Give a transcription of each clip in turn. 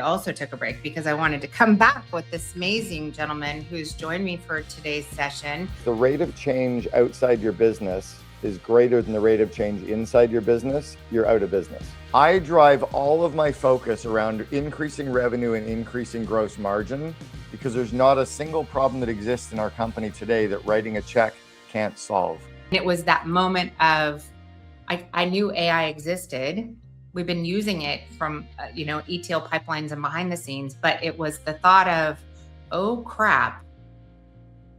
also took a break because I wanted to come back with this amazing gentleman who's joined me for today's session. The rate of change outside your business is greater than the rate of change inside your business, you're out of business. I drive all of my focus around increasing revenue and increasing gross margin because there's not a single problem that exists in our company today that writing a check can't solve. It was that moment of, I knew AI existed. We've been using it from, ETL pipelines and behind the scenes, but it was the thought of, oh crap,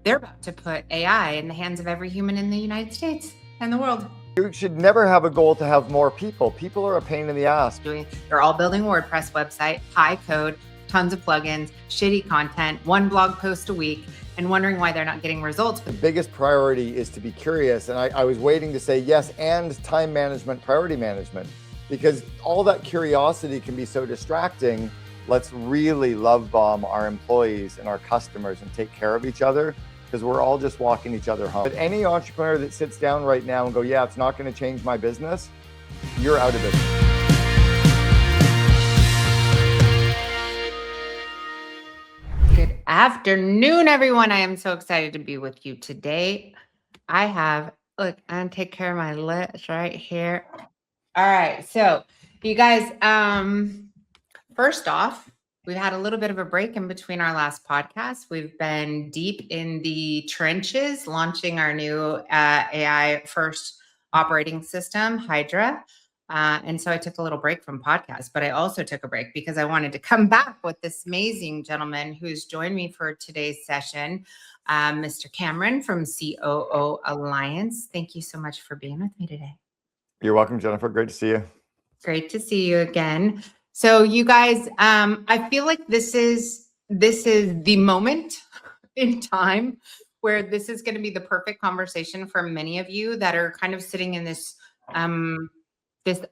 they're about to put AI in the hands of every human in the United States and the world. You should never have a goal to have more people. People are a pain in the ass. They're all building a WordPress website, high code, tons of plugins, shitty content, one blog post a week, and wondering why they're not getting results. The biggest priority is to be curious. And I was waiting to say yes, and time management, priority management, because all that curiosity can be so distracting. Let's really love bomb our employees and our customers and take care of each other, because we're all just walking each other home. But any entrepreneur that sits down right now and go, yeah, it's not going to change my business, you're out of business. Good afternoon, everyone. I am so excited to be with you today. I'm gonna take care of my lips right here. All right, so you guys, first off, we've had a little bit of a break in between our last podcast. We've been deep in the trenches, launching our new AI first operating system, Hydra. And so I took a little break from podcasts, but I also took a break because I wanted to come back with this amazing gentleman who's joined me for today's session, Mr. Cameron from COO Alliance. Thank you so much for being with me today. You're welcome, Jennifer. Great to see you. Great to see you again. So you guys, I feel like this is the moment in time where this is going to be the perfect conversation for many of you that are kind of sitting in this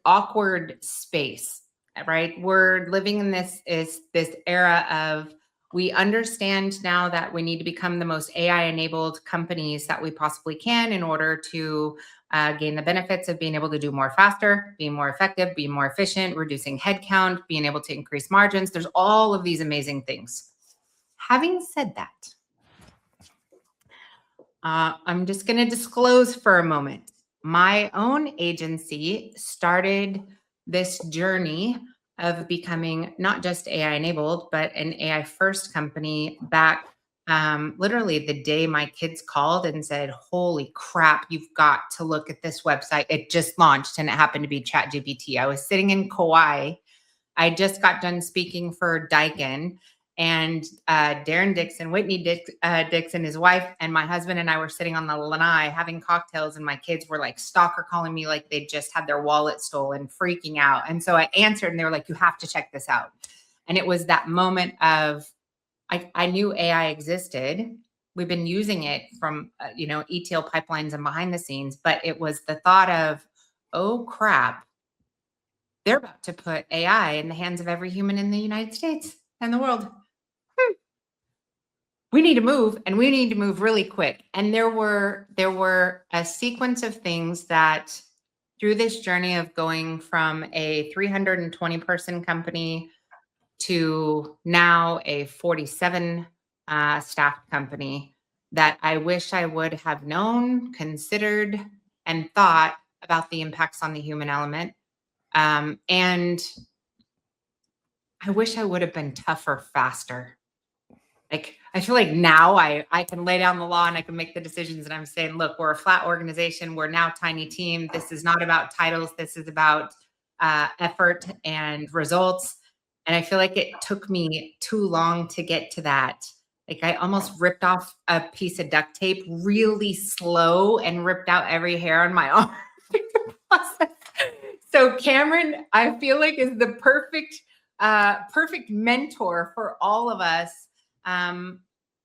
awkward space, right? We're living in this era of, we understand now that we need to become the most AI-enabled companies that we possibly can in order to gain the benefits of being able to do more faster, being more effective, being more efficient, reducing headcount, being able to increase margins. There's all of these amazing things. Having said that, I'm just going to disclose for a moment. My own agency started this journey of becoming not just AI enabled, but an AI first company back literally the day my kids called and said, holy crap, you've got to look at this website. It just launched, and it happened to be ChatGPT. I was sitting in Kauai. I just got done speaking for Daikin, and Darren Dixon, Whitney Dixon, his wife, and my husband and I were sitting on the lanai having cocktails, and my kids were like stalker calling me like they just had their wallet stolen, freaking out. And so I answered, and they were like, you have to check this out. And it was that moment of, I knew AI existed. We've been using it from, ETL pipelines and behind the scenes, but it was the thought of, oh crap, they're about to put AI in the hands of every human in the United States and the world. We need to move, and we need to move really quick. And there were a sequence of things that through this journey of going from a 320 person company to now a 47 staff company that I wish I would have known, considered, and thought about the impacts on the human element. And I wish I would have been tougher, faster. Like, I feel like now I can lay down the law and I can make the decisions, and I'm saying, look, we're a flat organization. We're now a tiny team. This is not about titles. This is about effort and results. And I feel like it took me too long to get to that. Like, I almost ripped off a piece of duct tape really slow and ripped out every hair on my arm. So Cameron, I feel like, is the perfect mentor for all of us.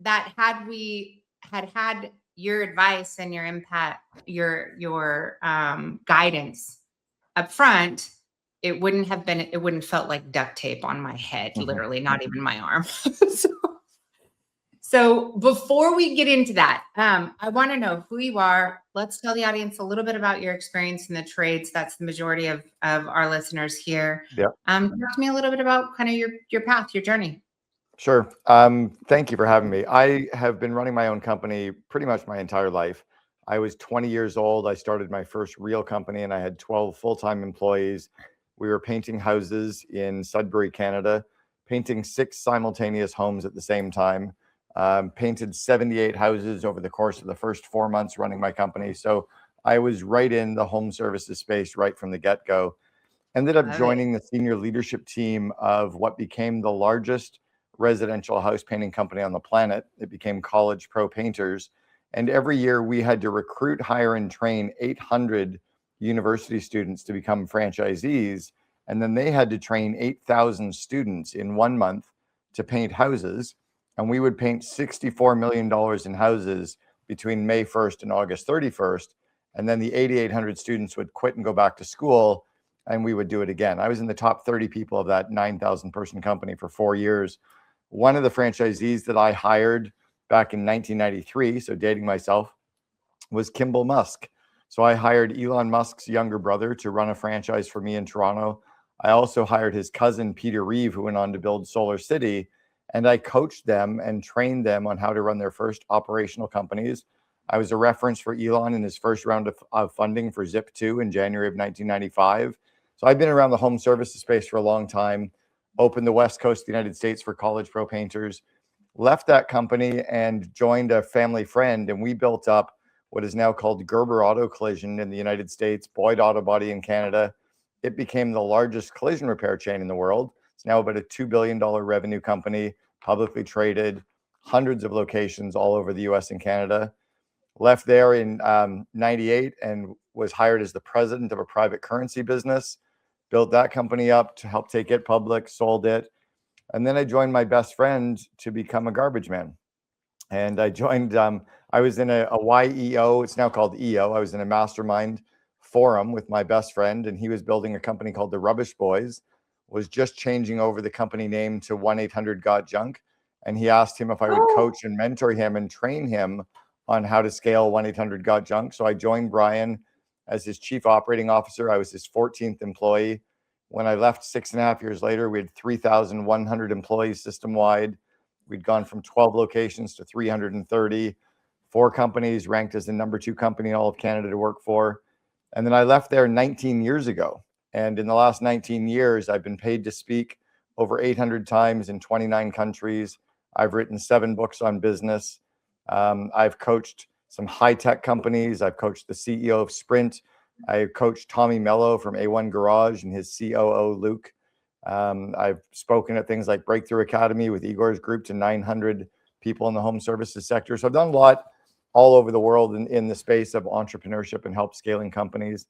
That had we had your advice and your impact, your guidance up front, it wouldn't felt like duct tape on my head, literally, not even my arm. So before we get into that, I want to know who you are. Let's tell the audience a little bit about your experience in the trades. That's the majority of our listeners here. Yeah. Talk to me a little bit about kind of your path, your journey. Sure. Thank you for having me. I have been running my own company pretty much my entire life. I was 20 years old. I started my first real company and I had 12 full-time employees. We were painting houses in Sudbury, Canada, painting 6 simultaneous homes at the same time. Painted 78 houses over the course of the first 4 months running my company. So I was right in the home services space right from the get-go. Ended up joining the senior leadership team of what became the largest residential house painting company on the planet. It became College Pro Painters. And every year we had to recruit, hire, and train 800 university students to become franchisees. And then they had to train 8,000 students in 1 month to paint houses. And we would paint $64 million in houses between May 1st and August 31st. And then the 8,800 students would quit and go back to school, and we would do it again. I was in the top 30 people of that 9,000 person company for 4 years. One of the franchisees that I hired back in 1993, so dating myself, was Kimball Musk. So I hired Elon Musk's younger brother to run a franchise for me in Toronto. I also hired his cousin, Peter Reeve, who went on to build Solar City. And I coached them and trained them on how to run their first operational companies. I was a reference for Elon in his first round of funding for Zip2 in January of 1995. So I've been around the home services space for a long time, opened the West Coast of the United States for College Pro Painters, left that company and joined a family friend. And we built up what is now called Gerber Auto Collision in the United States, Boyd Auto Body in Canada. It became the largest collision repair chain in the world. It's now about a $2 billion revenue company, publicly traded, hundreds of locations all over the US and Canada. Left there in 98 and was hired as the president of a private currency business, built that company up to help take it public, sold it. And then I joined my best friend to become a garbage man. And I joined, I was in a YEO, it's now called EO. I was in a mastermind forum with my best friend, and he was building a company called the Rubbish Boys, was just changing over the company name to 1-800-GOT-JUNK. And he asked him if I would coach and mentor him and train him on how to scale 1-800-GOT-JUNK. So I joined Brian as his chief operating officer. I was his 14th employee. When I left 6.5 years later, we had 3,100 employees system-wide. We'd gone from 12 locations to 330, 4 companies, ranked as the number 2 company in all of Canada to work for. And then I left there 19 years ago. And in the last 19 years, I've been paid to speak over 800 times in 29 countries. I've written 7 books on business. I've coached some high-tech companies. I've coached the CEO of Sprint. I coached Tommy Mello from A1 Garage and his COO, Luke. I've spoken at things like Breakthrough Academy with Igor's group to 900 people in the home services sector. So I've done a lot all over the world in the space of entrepreneurship and help scaling companies.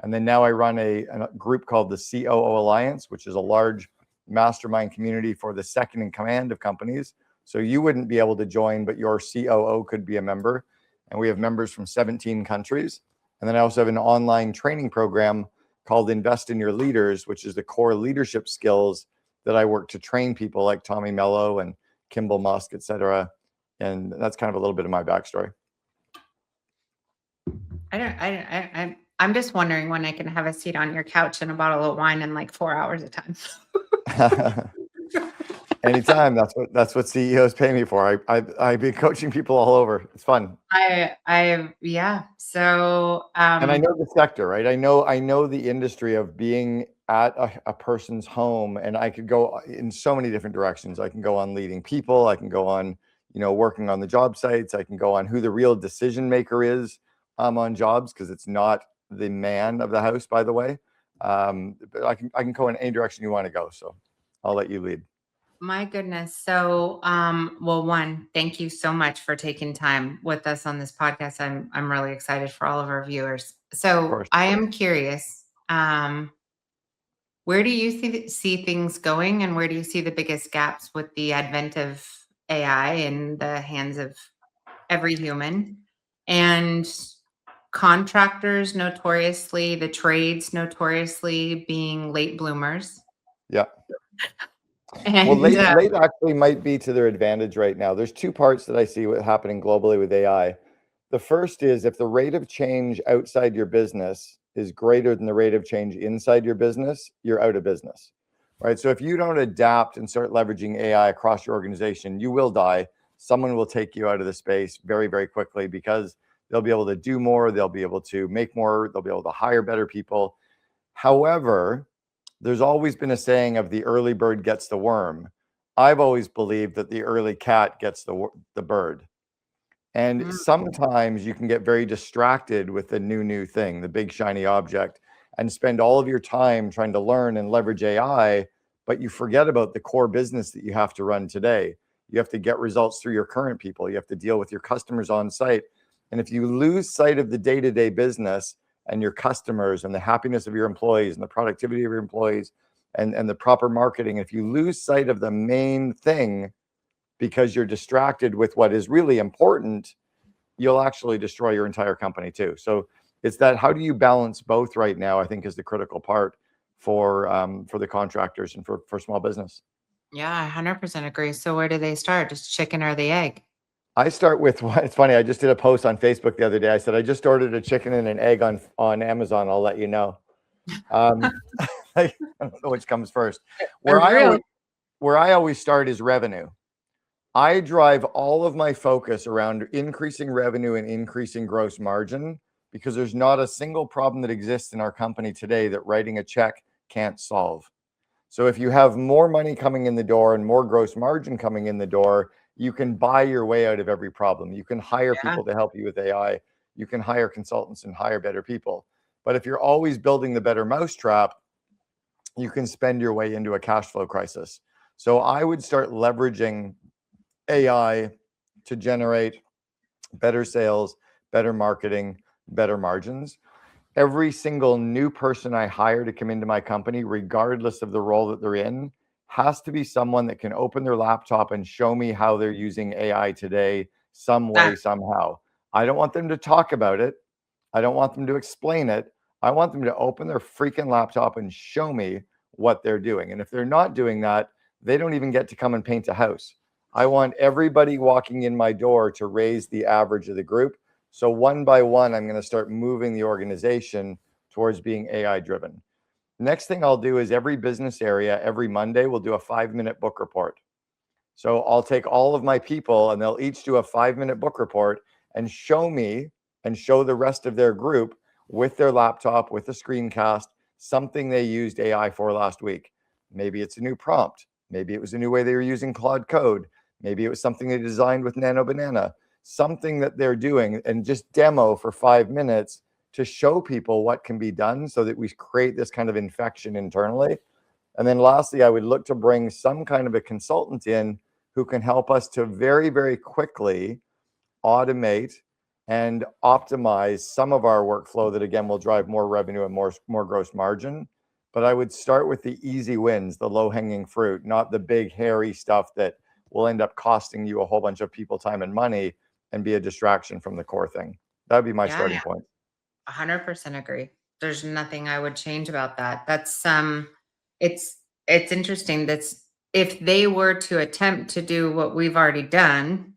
And then now I run a group called the COO Alliance, which is a large mastermind community for the second in command of companies. So you wouldn't be able to join, but your COO could be a member. And we have members from 17 countries. And then I also have an online training program called Invest in Your Leaders, which is the core leadership skills that I work to train people like Tommy Mello and Kimball Musk, et cetera. And that's kind of a little bit of my backstory. I'm just wondering when I can have a seat on your couch and a bottle of wine in like 4 hours a time. Anytime. That's what CEOs pay me for. I've been coaching people all over. It's fun. Yeah. So and I know the sector, right? I know the industry of being at a person's home, and I could go in so many different directions. I can go on leading people. I can go on, working on the job sites. I can go on who the real decision maker is on jobs, because it's not the man of the house, by the way. But I can go in any direction you want to go. So I'll let you lead. My goodness. So, well, one, thank you so much for taking time with us on this podcast. I'm really excited for all of our viewers. So I am curious, where do you see things going, and where do you see the biggest gaps with the advent of AI in the hands of every human? And contractors the trades notoriously being late bloomers. Yeah. Well, And late actually might be to their advantage right now. There's two parts that I see happening globally with AI. The first is if the rate of change outside your business is greater than the rate of change inside your business, you're out of business, right? So if you don't adapt and start leveraging AI across your organization, you will die. Someone will take you out of the space very, very quickly because they'll be able to do more, they'll be able to make more, they'll be able to hire better people. However, there's always been a saying of the early bird gets the worm. I've always believed that the early cat gets the bird. And mm, sometimes you can get very distracted with the new thing, the big shiny object, and spend all of your time trying to learn and leverage AI, but you forget about the core business that you have to run today. You have to get results through your current people. You have to deal with your customers on site. And if you lose sight of the day-to-day business and your customers and the happiness of your employees and the productivity of your employees and the proper marketing, if you lose sight of the main thing because you're distracted with what is really important, you'll actually destroy your entire company too. So it's that, how do you balance both right now, I think is the critical part for the contractors and for small business. yeah, I 100% agree. So where do they start? Just chicken or the egg? I start with what, it's funny, I just did a post on Facebook the other day. I said, I just ordered a chicken and an egg on Amazon. I'll let you know. Um, I don't know which comes first. Where I Real. always, where I always start is revenue. I drive all of my focus around increasing revenue and increasing gross margin because there's not a single problem that exists in our company today that writing a check can't solve. So if you have more money coming in the door and more gross margin coming in the door, you can buy your way out of every problem. You can hire Yeah. people to help you with AI. You can hire consultants and hire better people. But if you're always building the better mousetrap, you can spend your way into a cash flow crisis. So I would start leveraging AI to generate better sales, better marketing, better margins. Every single new person I hire to come into my company, regardless of the role that they're in, has to be someone that can open their laptop and show me how they're using AI today, some way, That, somehow. I don't want them to talk about it. I don't want them to explain it. I want them to open their freaking laptop and show me what they're doing. And if they're not doing that, they don't even get to come and paint a house. I want everybody walking in my door to raise the average of the group. So one by one, I'm going to start moving the organization towards being AI driven. Next thing I'll do is every business area, every Monday, we'll do a 5-minute book report. So I'll take all of my people and they'll each do a 5-minute book report and show me and show the rest of their group with their laptop, with a screencast, something they used AI for last week. Maybe it's a new prompt. Maybe it was a new way they were using Claude Code. Maybe it was something they designed with Nano Banana, something that they're doing, and just demo for 5 minutes to show people what can be done so that we create this kind of infection internally. And then lastly, I would look to bring some kind of a consultant in who can help us to very, very quickly automate and optimize some of our workflow that again will drive more revenue and more gross margin. But I would start with the easy wins, the low-hanging fruit, not the big hairy stuff that will end up costing you a whole bunch of people time and money and be a distraction from the core thing. That'd be my yeah, starting point. 100% agree. There's nothing I would change about that. It's interesting. That's if they were to attempt to do what we've already done,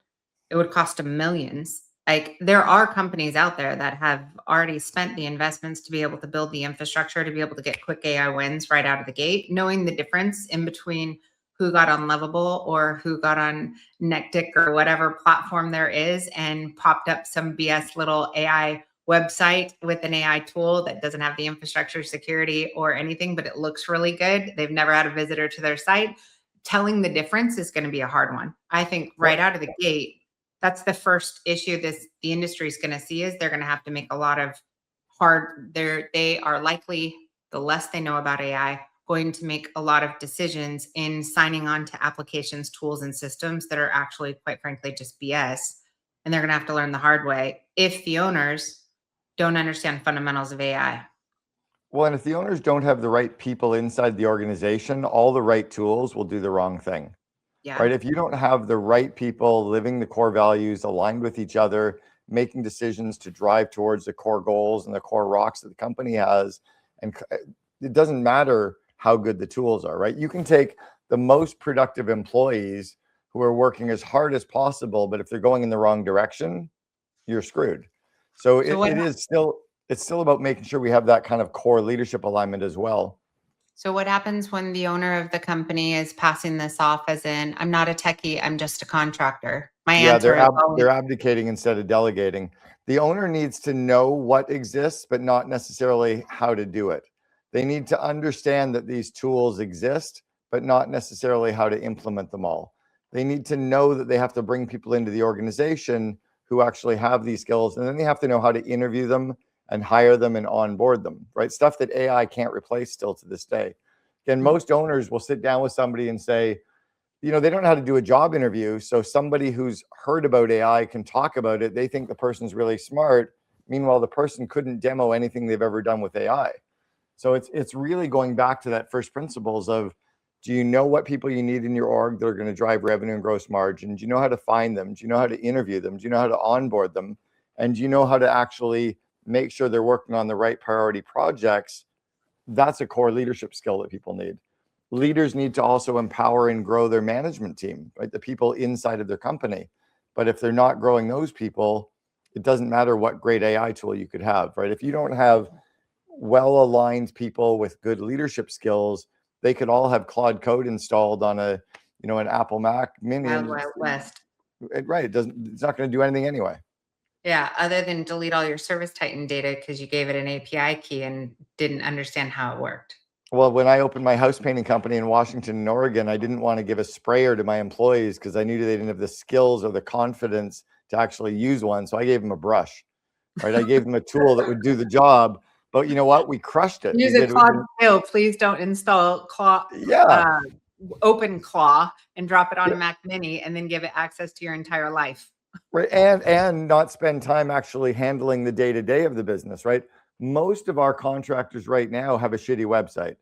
it would cost them millions. Like there are companies out there that have already spent the investments to be able to build the infrastructure to be able to get quick AI wins right out of the gate, knowing the difference in between who got on Lovable or who got on Nectic or whatever platform there is and popped up some BS little AI website with an AI tool that doesn't have the infrastructure security or anything, but it looks really good. They've never had a visitor to their site. Telling the difference is going to be a hard one. I think right out of the gate, that's the first issue the industry is going to see is they're going to have to make a lot of they are likely, the less they know about AI, going to make a lot of decisions in signing on to applications, tools, and systems that are actually, quite frankly, just BS. And they're going to have to learn the hard way if the owners don't understand fundamentals of AI. Well, and if the owners don't have the right people inside the organization, all the right tools will do the wrong thing. Yeah. Right? If you don't have the right people living the core values, aligned with each other, making decisions to drive towards the core goals and the core rocks that the company has, and it doesn't matter how good the tools are, right? You can take the most productive employees who are working as hard as possible, but if they're going in the wrong direction, you're screwed. So it's still about making sure we have that kind of core leadership alignment as well. So what happens when the owner of the company is passing this off as in, I'm not a techie, I'm just a contractor? My answer is always, they're abdicating instead of delegating. The owner needs to know what exists, but not necessarily how to do it. They need to understand that these tools exist, but not necessarily how to implement them all. They need to know that they have to bring people into the organization who actually have these skills, and then they have to know how to interview them and hire them and onboard them, right? Stuff that AI can't replace still to this day. Again, most owners will sit down with somebody and say, you know, they don't know how to do a job interview. So somebody who's heard about AI can talk about it. They think the person's really smart. Meanwhile, the person couldn't demo anything they've ever done with AI. So it's really going back to that first principles of, do you know what people you need in your org that are going to drive revenue and gross margin? Do you know how to find them? Do you know how to interview them? Do you know how to onboard them? And do you know how to actually make sure they're working on the right priority projects? That's a core leadership skill that people need. Leaders need to also empower and grow their management team, right? The people inside of their company. But if they're not growing those people, it doesn't matter what great AI tool you could have, right? If you don't have well-aligned people with good leadership skills, they could all have Claude Code installed on a, you know, an Apple Mac Mini. Wild West. Right. It's not going to do anything anyway. Yeah, other than delete all your Service Titan data because you gave it an API key and didn't understand how it worked. Well, when I opened my house painting company in Washington and Oregon, I didn't want to give a sprayer to my employees because I knew they didn't have the skills or the confidence to actually use one. So I gave them a brush, right? I gave them a tool that would do the job. But you know what? We crushed it. Use a Claude skill. Please don't install Claw, Open Claw and drop it on a Mac Mini and then give it access to your entire life. Right. And not spend time actually handling the day-to-day of the business, right? Most of our contractors right now have a shitty website.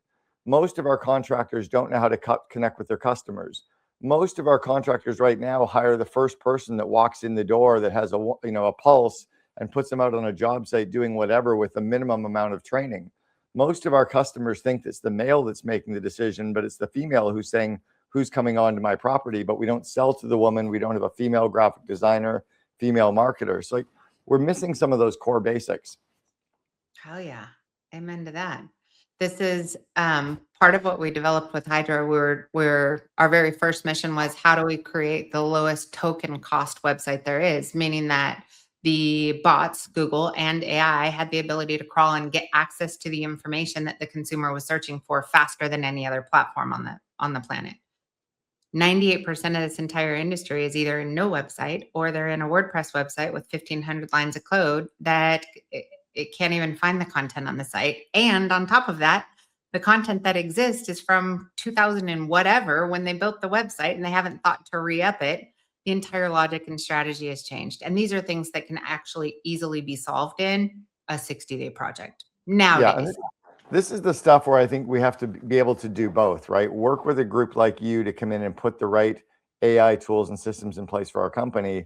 Most of our contractors don't know how to connect with their customers. Most of our contractors right now hire the first person that walks in the door that has a pulse and puts them out on a job site doing whatever with a minimum amount of training. Most of our customers think it's the male that's making the decision, but it's the female who's saying, who's coming onto my property, but we don't sell to the woman. We don't have a female graphic designer, female marketer. So like, we're missing some of those core basics. Hell yeah. Amen to that. This is part of what we developed with Hydra. Our very first mission was, how do we create the lowest token cost website there is? Meaning that the bots, Google and AI, had the ability to crawl and get access to the information that the consumer was searching for faster than any other platform on the planet. 98% of this entire industry is either in no website or they're in a WordPress website with 1,500 lines of code that it can't even find the content on the site. And on top of that, the content that exists is from 2000 and whatever when they built the website and they haven't thought to re-up it. The entire logic and strategy has changed. And these are things that can actually easily be solved in a 60-day project nowadays. Yeah, this is the stuff where I think we have to be able to do both, right? Work with a group like you to come in and put the right AI tools and systems in place for our company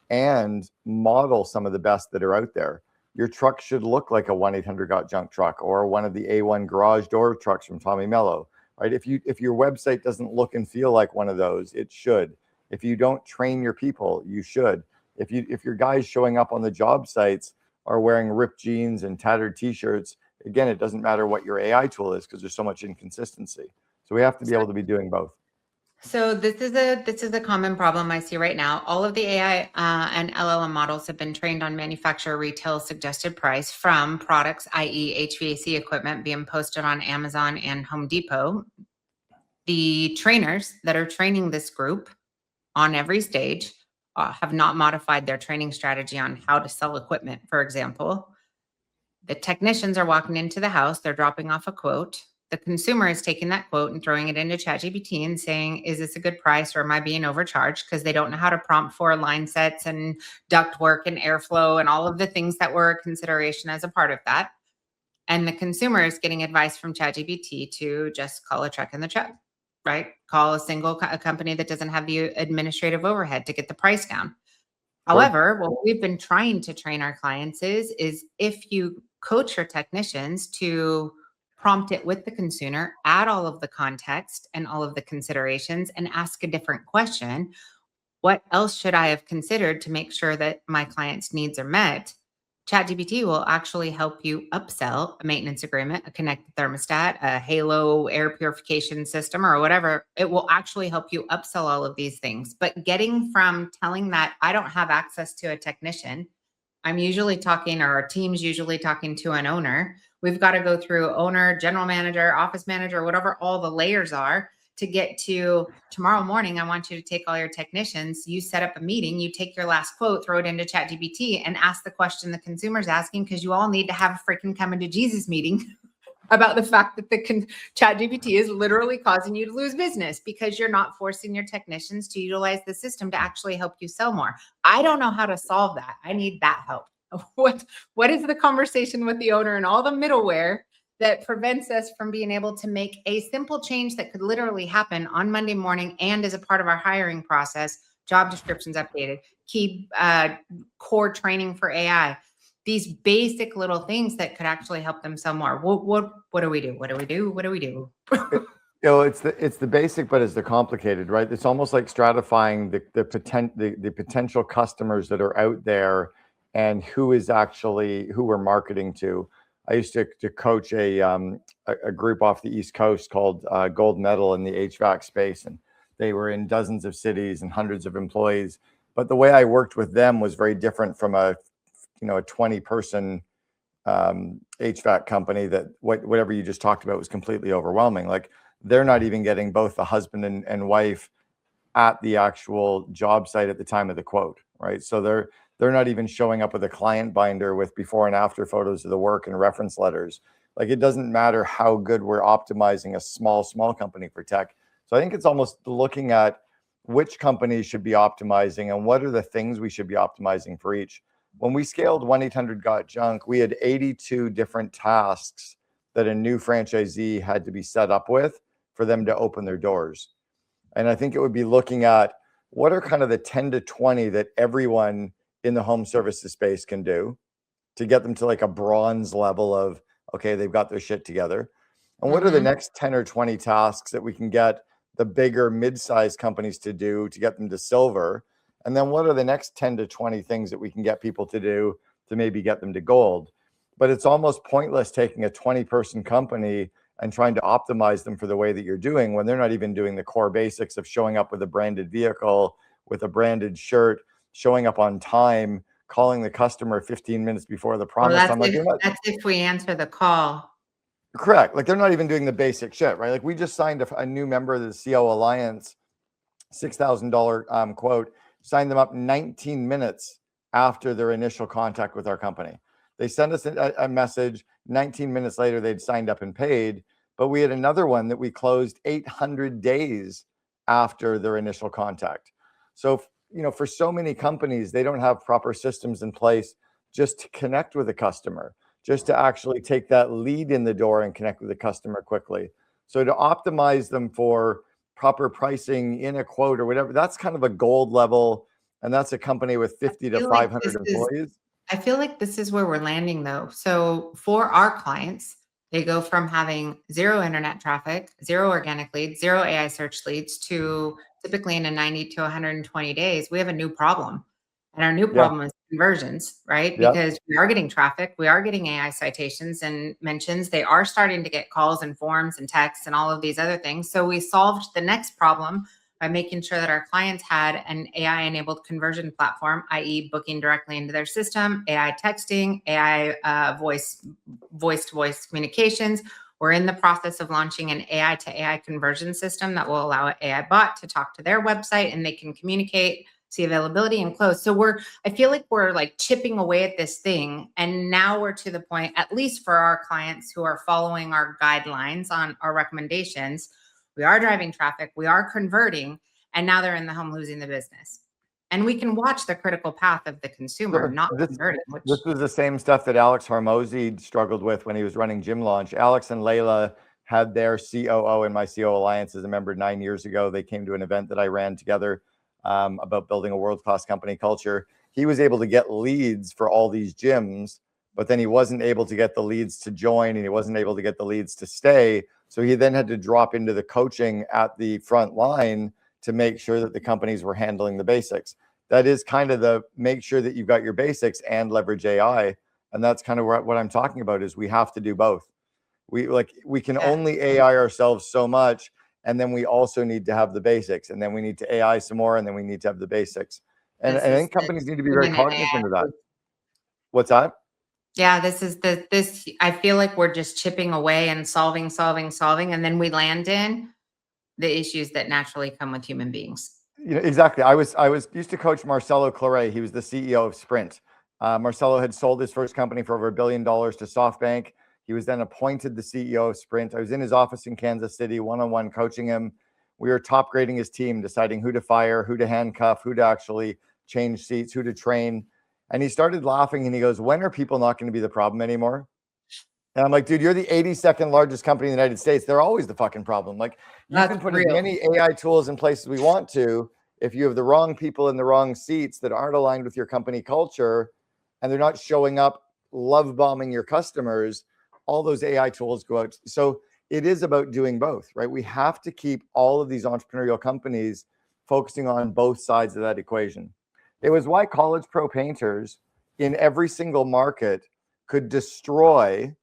and model some of the best that are out there. Your truck should look like a 1-800-GOT-JUNK truck or one of the A1 garage door trucks from Tommy Mello, right? If your website doesn't look and feel like one of those, it should. If you don't train your people, you should. If your guys showing up on the job sites are wearing ripped jeans and tattered t-shirts, again, it doesn't matter what your AI tool is because there's so much inconsistency. So we have to be able to be doing both. So this is a common problem I see right now. All of the AI and LLM models have been trained on manufacturer retail suggested price from products, i.e. HVAC equipment being posted on Amazon and Home Depot. The trainers that are training this group on every stage have not modified their training strategy on how to sell equipment, for example. The technicians are walking into the house, they're dropping off a quote. The consumer is taking that quote and throwing it into ChatGPT and saying, is this a good price or am I being overcharged? Because they don't know how to prompt for line sets and duct work and airflow and all of the things that were a consideration as a part of that. And the consumer is getting advice from ChatGPT to just call a truck in the truck, right? Call a company that doesn't have the administrative overhead to get the price down. However, what we've been trying to train our clients is if you coach your technicians to prompt it with the consumer, add all of the context and all of the considerations, and ask a different question. What else should I have considered to make sure that my client's needs are met? ChatGPT will actually help you upsell a maintenance agreement, a connected thermostat, a Halo air purification system, or whatever. It will actually help you upsell all of these things. But getting from telling that I don't have access to a technician, I'm usually talking, or our team's usually talking to an owner. We've got to go through owner, general manager, office manager, whatever all the layers are to get to tomorrow morning. I want you to take all your technicians. You set up a meeting, you take your last quote, throw it into ChatGPT and ask the question the consumer's asking, because you all need to have a freaking coming to Jesus meeting about the fact that the ChatGPT is literally causing you to lose business because you're not forcing your technicians to utilize the system to actually help you sell more. I don't know how to solve that. I need that help. What is the conversation with the owner and all the middleware that prevents us from being able to make a simple change that could literally happen on Monday morning and as a part of our hiring process? Job descriptions updated, key core training for AI. These basic little things that could actually help them sell more. What do we do? What do we do? What do we do? It's the basic, but it's the complicated, right? It's almost like stratifying the potential customers that are out there and who we're marketing to. I used to coach a group off the East Coast called Gold Medal in the HVAC space, and they were in dozens of cities and hundreds of employees. But the way I worked with them was very different from a 20-person HVAC company that whatever you just talked about was completely overwhelming. Like, they're not even getting both the husband and wife at the actual job site at the time of the quote, right? So they're not even showing up with a client binder with before and after photos of the work and reference letters. Like, it doesn't matter how good we're optimizing a small company for tech. So I think it's almost looking at which companies should be optimizing and what are the things we should be optimizing for each. When we scaled 1-800-GOT-JUNK, we had 82 different tasks that a new franchisee had to be set up with for them to open their doors. And I think it would be looking at what are kind of the 10 to 20 that everyone in the home services space can do to get them to like a bronze level of, okay, they've got their shit together. And what are the next 10 or 20 tasks that we can get the bigger mid-sized companies to do to get them to silver? And then what are the next 10 to 20 things that we can get people to do to maybe get them to gold? But it's almost pointless taking a 20-person company and trying to optimize them for the way that you're doing when they're not even doing the core basics of showing up with a branded vehicle, with a branded shirt, showing up on time, calling the customer 15 minutes before the promise. Well, that's if we answer the call. Correct. Like, they're not even doing the basic shit, right? Like, we just signed a new member of the CO Alliance, $6,000 quote, signed them up 19 minutes after their initial contact with our company. They sent us a message. 19 minutes later, they'd signed up and paid. But we had another one that we closed 800 days after their initial contact. So, for so many companies, they don't have proper systems in place just to connect with the customer, just to actually take that lead in the door and connect with the customer quickly. So to optimize them for proper pricing in a quote or whatever, that's kind of a gold level. And that's a company with 50 to 500 employees. I feel like this is where we're landing though. So for our clients, they go from having zero internet traffic, zero organic leads, zero AI search leads to typically in a 90 to 120 days, we have a new problem. And our new problem is conversions, right? Because we are getting traffic, we are getting AI citations and mentions. They are starting to get calls and forms and texts and all of these other things. So we solved the next problem by making sure that our clients had an AI-enabled conversion platform, i.e. booking directly into their system, AI texting, AI voice-to-voice communications. We're in the process of launching an AI to AI conversion system that will allow an AI bot to talk to their website and they can communicate, see availability and close. So I feel like we're like chipping away at this thing. And now we're to the point, at least for our clients who are following our guidelines on our recommendations, we are driving traffic, we are converting, and now they're in the home losing the business. And we can watch the critical path of the consumer not converting. This was the same stuff that Alex Hormozy struggled with when he was running Gym Launch. Alex and Layla had their COO in my CO Alliance as a member 9 years ago. They came to an event that I ran together about building a world-class company culture. He was able to get leads for all these gyms but then he wasn't able to get the leads to join, and he wasn't able to get the leads to stay. So he then had to drop into the coaching at the front line to make sure that the companies were handling the basics. That is kind of the make sure that you've got your basics and leverage AI. And that's kind of what I'm talking about is we have to do both. We can only AI ourselves so much, and then we also need to have the basics, and then we need to AI some more, and then we need to have the basics. And I think companies need to be very cognizant of that. What's that? Yeah, this I feel like we're just chipping away and solving, and then we land in the issues that naturally come with human beings. Exactly. I was used to coach Marcelo Claret. He was the CEO of Sprint. Marcelo had sold his first company for over $1 billion to SoftBank. He was then appointed the CEO of Sprint. I was in his office in Kansas City, one-on-one coaching him. We were top grading his team, deciding who to fire, who to handcuff, who to actually change seats, who to train. And he started laughing and he goes, when are people not going to be the problem anymore? And I'm like, dude, you're the 82nd largest company in the United States. They're always the fucking problem. Like, you can put as many AI tools in place as we want to. If you have the wrong people in the wrong seats that aren't aligned with your company culture, and they're not showing up love bombing your customers, all those AI tools go out. So it is about doing both, right? We have to keep all of these entrepreneurial companies focusing on both sides of that equation. It was why college pro painters in every single market could destroy,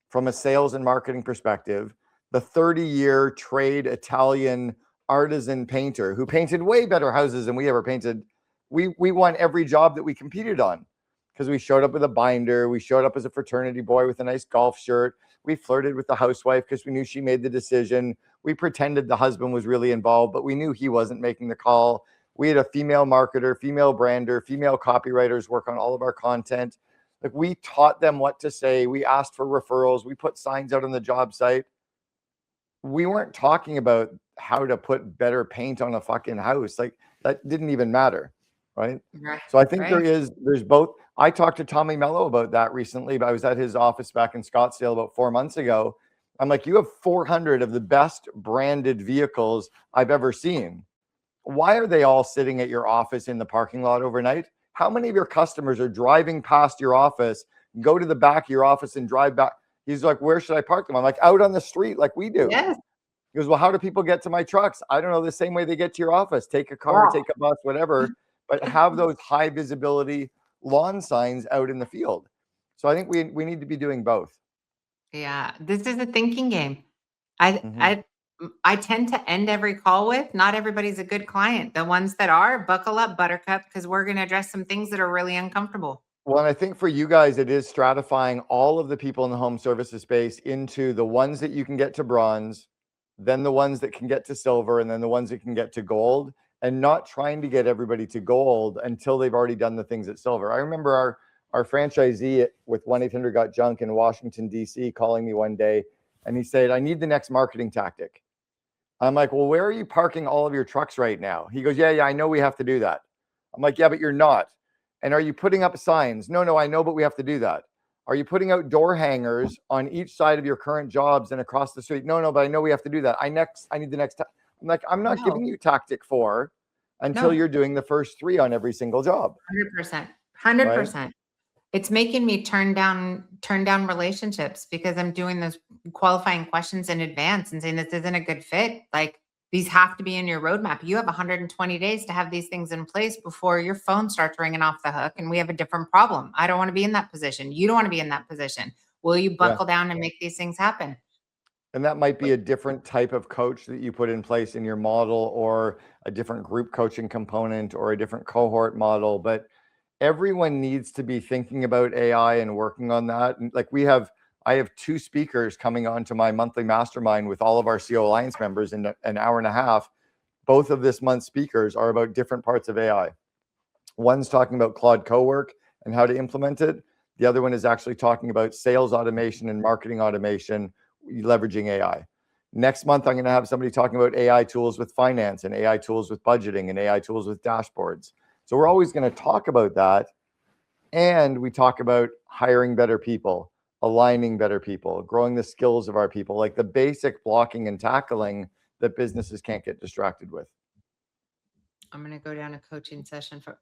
from a sales and marketing perspective, the 30-year trade Italian artisan painter who painted way better houses than we ever painted. We won every job that we competed on because we showed up with a binder. We showed up as a fraternity boy with a nice golf shirt. We flirted with the housewife because we knew she made the decision. We pretended the husband was really involved, but we knew he wasn't making the call. We had a female marketer, female brander, female copywriters work on all of our content. Like, we taught them what to say. We asked for referrals. We put signs out on the job site. We weren't talking about how to put better paint on a fucking house. Like, that didn't even matter. Right. So I think there's both. I talked to Tommy Mello about that recently, but I was at his office back in Scottsdale about 4 months ago. I'm like, you have 400 of the best branded vehicles I've ever seen. Why are they all sitting at your office in the parking lot overnight? How many of your customers are driving past your office, go to the back of your office and drive back? He's like, where should I park them? I'm like, out on the street like we do. Yes. He goes, well, how do people get to my trucks? I don't know, the same way they get to your office. Take a car, take a bus, whatever, but have those high visibility lawn signs out in the field. So I think we need to be doing both. Yeah, this is a thinking game. I tend to end every call with, not everybody's a good client. The ones that are, buckle up, buttercup, because we're going to address some things that are really uncomfortable. Well, and I think for you guys, it is stratifying all of the people in the home services space into the ones that you can get to bronze, then the ones that can get to silver, and then the ones that can get to gold, and not trying to get everybody to gold until they've already done the things at silver. I remember our franchisee with 1-800-GOT-JUNK in Washington, D.C. calling me one day, and he said, I need the next marketing tactic. I'm like, well, where are you parking all of your trucks right now? He goes, yeah, I know we have to do that. I'm like, yeah, but you're not. And are you putting up signs? No, I know, but we have to do that. Are you putting out door hangers on each side of your current jobs and across the street? No, but I know we have to do that. I need the next. I'm like, I'm not giving you tactic 4 until you're doing the first 3 on every single job. 100%. 100%. It's making me turn down relationships because I'm doing those qualifying questions in advance and saying this isn't a good fit. Like, these have to be in your roadmap. You have 120 days to have these things in place before your phone starts ringing off the hook and we have a different problem. I don't want to be in that position. You don't want to be in that position. Will you buckle down and make these things happen? And that might be a different type of coach that you put in place in your model, or a different group coaching component, or a different cohort model. But everyone needs to be thinking about AI and working on that. And like, I have 2 speakers coming on to my monthly mastermind with all of our CO Alliance members in an hour and a half. Both of this month's speakers are about different parts of AI. One's talking about Claude Cowork and how to implement it. The other one is actually talking about sales automation and marketing automation, leveraging AI. Next month, I'm going to have somebody talking about AI tools with finance, and AI tools with budgeting, and AI tools with dashboards. So we're always going to talk about that. And we talk about hiring better people, aligning better people, growing the skills of our people, like the basic blocking and tackling that businesses can't get distracted with. I'm going to go down a coaching session for,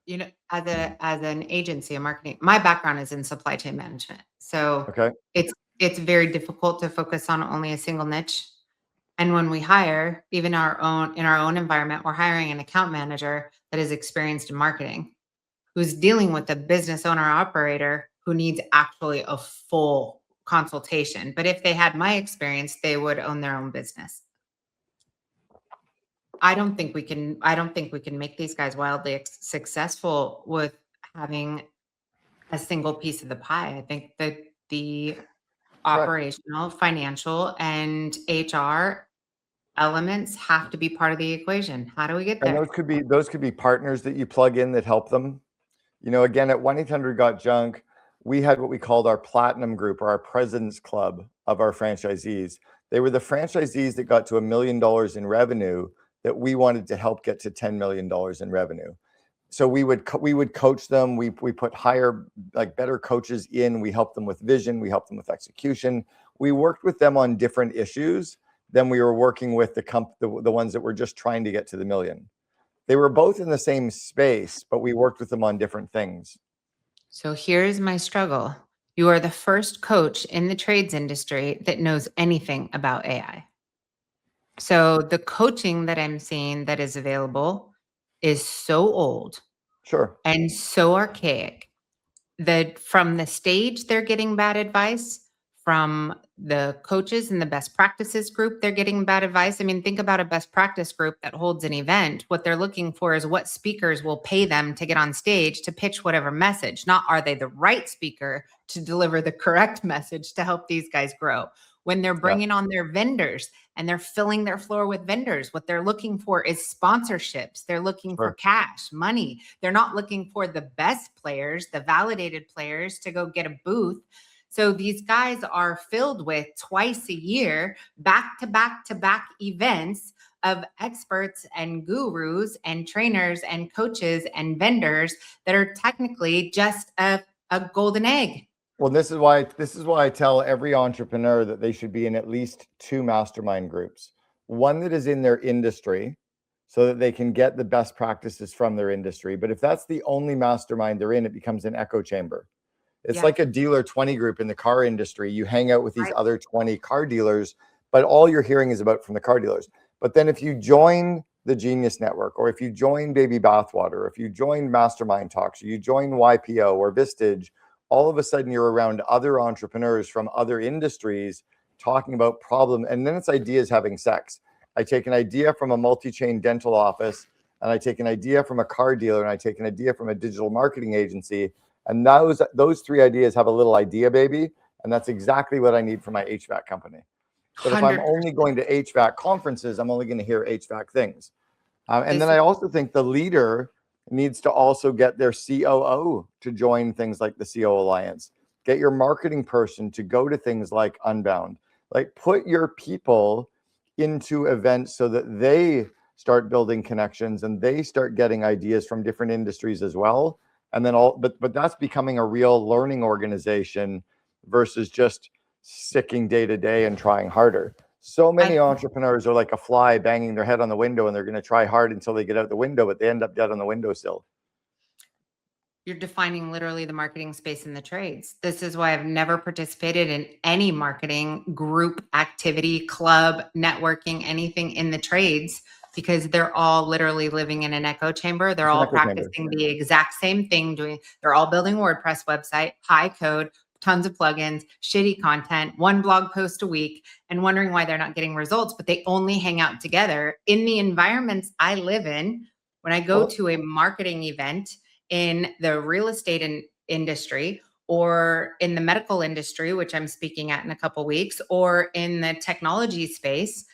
as an agency, a marketing, my background is in supply chain management. So Okay. it's very difficult to focus on only a single niche. And when we hire, even in our own environment, we're hiring an account manager that is experienced in marketing, who's dealing with a business owner operator who needs actually a full consultation. But if they had my experience, they would own their own business. I don't think we can make these guys wildly successful with having a single piece of the pie. I think that the operational, financial, and HR elements have to be part of the equation. How do we get And there? those could be partners that you plug in that help them. Again, at 1-800-GOT-JUNK, we had what we called our platinum group, or our president's club of our franchisees. They were the franchisees that got to $1 million in revenue that we wanted to help get to $10 million in revenue. So we would coach them. We put better coaches in. We helped them with vision. We helped them with execution. We worked with them on different issues than we were working with the ones that were just trying to get to the million. They were both in the same space, but we worked with them on different things. So here's my struggle. You are the first coach in the trades industry that knows anything about AI. So the coaching that I'm seeing that is available is so old. Sure. And so archaic that from the stage, they're getting bad advice. From the coaches and the best practices group, they're getting bad advice. I mean, think about a best practice group that holds an event. What they're looking for is what speakers will pay them to get on stage to pitch whatever message, not are they the right speaker to deliver the correct message to help these guys grow. When they're bringing on their vendors and they're filling their floor with vendors, what they're looking for is sponsorships. They're looking for cash, money. They're not looking for the best players, the validated players to go get a booth. So these guys are filled with twice a year, back to back events of experts and gurus and trainers and coaches and vendors that are technically just a golden egg. Well, this is why I tell every entrepreneur that they should be in at least 2 mastermind groups. One that is in their industry so that they can get the best practices from their industry. But if that's the only mastermind they're in, it becomes an echo chamber. It's like a dealer 20 group in the car industry. You hang out with these other 20 car dealers, but all you're hearing is about from the car dealers. But then if you join the Genius Network, or if you join Baby Bathwater, or if you join Mastermind Talks, or you join YPO or Vistage, all of a sudden you're around other entrepreneurs from other industries talking about problem. And then it's ideas having sex. I take an idea from a multi-chain dental office, and I take an idea from a car dealer, and I take an idea from a digital marketing agency. And those 3 ideas have a little idea, baby. And that's exactly what I need for my HVAC company. But if I'm only going to HVAC conferences, I'm only going to hear HVAC things. And then I also think the leader needs to also get their COO to join things like the CO Alliance. Get your marketing person to go to things like Unbound. Like, put your people into events so that they start building connections and they start getting ideas from different industries as well. And then but that's becoming a real learning organization versus just sticking day to day and trying harder. So many entrepreneurs are like a fly banging their head on the window, and they're going to try hard until they get out the window, but they end up dead on the windowsill. You're defining literally the marketing space in the trades. This is why I've never participated in any marketing group activity, club, networking, anything in the trades, because they're all literally living in an echo chamber. They're all practicing the exact same thing, they're all building WordPress website, high code, tons of plugins, shitty content, 1 blog post a week, and wondering why they're not getting results, but they only hang out together in the environments I live in. When I go to a marketing event in the real estate industry, or in the medical industry, which I'm speaking at in a couple weeks, or in the technology space,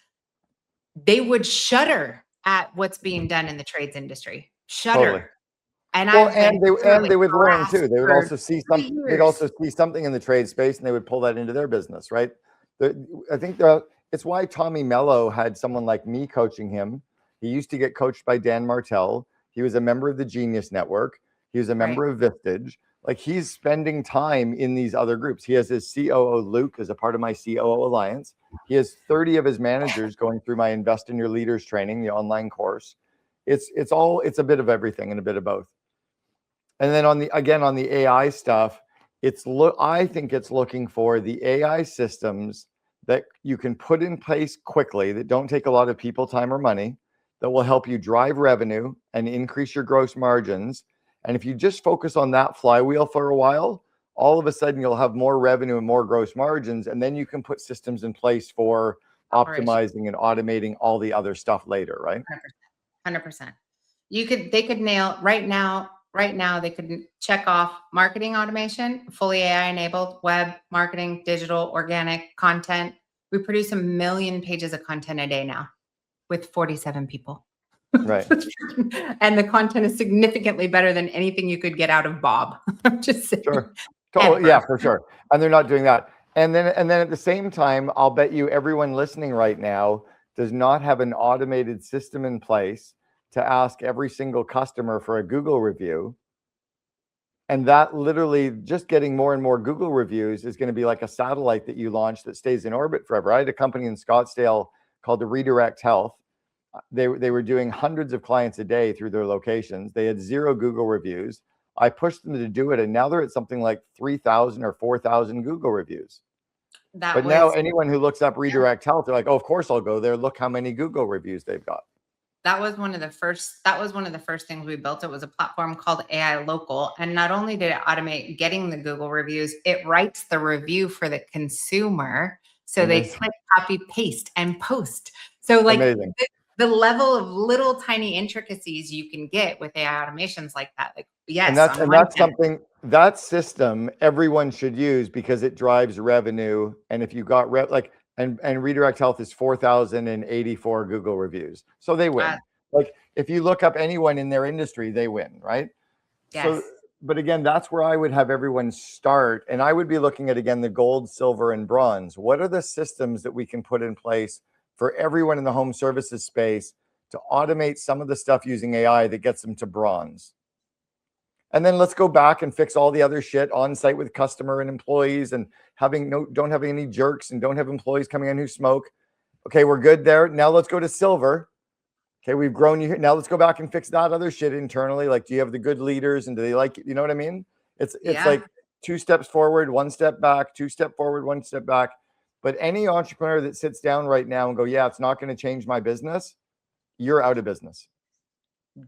they would shudder at what's being done in the trades industry. Shudder. Totally. And they would learn too. They would also see something. They'd also see something in the trade space, and they would pull that into their business, right? I think it's why Tommy Mello had someone like me coaching him. He used to get coached by Dan Martell. He was a member of the Genius Network. He was a member of Vistage. Like, he's spending time in these other groups. He has his COO, Luke, as a part of my COO Alliance. He has 30 of his managers going through my Invest in Your Leaders training, the online course. It's a bit of everything and a bit of both. And then on the AI stuff, I think it's looking for the AI systems that you can put in place quickly, that don't take a lot of people, time, or money, that will help you drive revenue and increase your gross margins. And if you just focus on that flywheel for a while, all of a sudden you'll have more revenue and more gross margins, and then you can put systems in place for optimizing and automating all the other stuff later, right? 100%. They could nail right now, they could check off marketing automation, fully AI enabled, web, marketing, digital, organic content. We produce 1 million pages of content a day now with 47 people. Right. And the content is significantly better than anything you could get out of Bob. I'm just saying. Sure. Totally. Yeah, for sure. And they're not doing that. And then at the same time, I'll bet you everyone listening right now does not have an automated system in place to ask every single customer for a Google review. And that literally just getting more and more Google reviews is going to be like a satellite that you launch that stays in orbit forever. I had a company in Scottsdale called the Redirect Health. They were doing hundreds of clients a day through their locations. They had 0 Google reviews. I pushed them to do it, and now they're at something like 3,000 or 4,000 Google reviews. But now anyone who looks up Redirect Health, they're like, oh, of course I'll go there. Look how many Google reviews they've got. That was one of the first things we built. It was a platform called AI Local. And not only did it automate getting the Google reviews, it writes the review for the consumer. So they click, copy, paste, and post. So like the level of little tiny intricacies you can get with AI automations like that. Like, yes. And that's something, that system everyone should use because it drives revenue. And if you got and Redirect Health is 4,084 Google reviews. So they win. Like if you look up anyone in their industry, they win, right? Yes. So, but again, that's where I would have everyone start. And I would be looking at, again, the gold, silver, and bronze. What are the systems that we can put in place for everyone in the home services space to automate some of the stuff using AI that gets them to bronze? And then let's go back and fix all the other shit on site with customer and employees and don't have any jerks and don't have employees coming in who smoke. Okay, we're good there. Now let's go to silver. Okay, we've grown you here. Now let's go back and fix that other shit internally. Like, do you have the good leaders and do they like it? You know what I mean? It's like 2 steps forward, 1 step back, 2 step forward, 1 step back. But any entrepreneur that sits down right now and go, yeah, it's not going to change my business, you're out of business.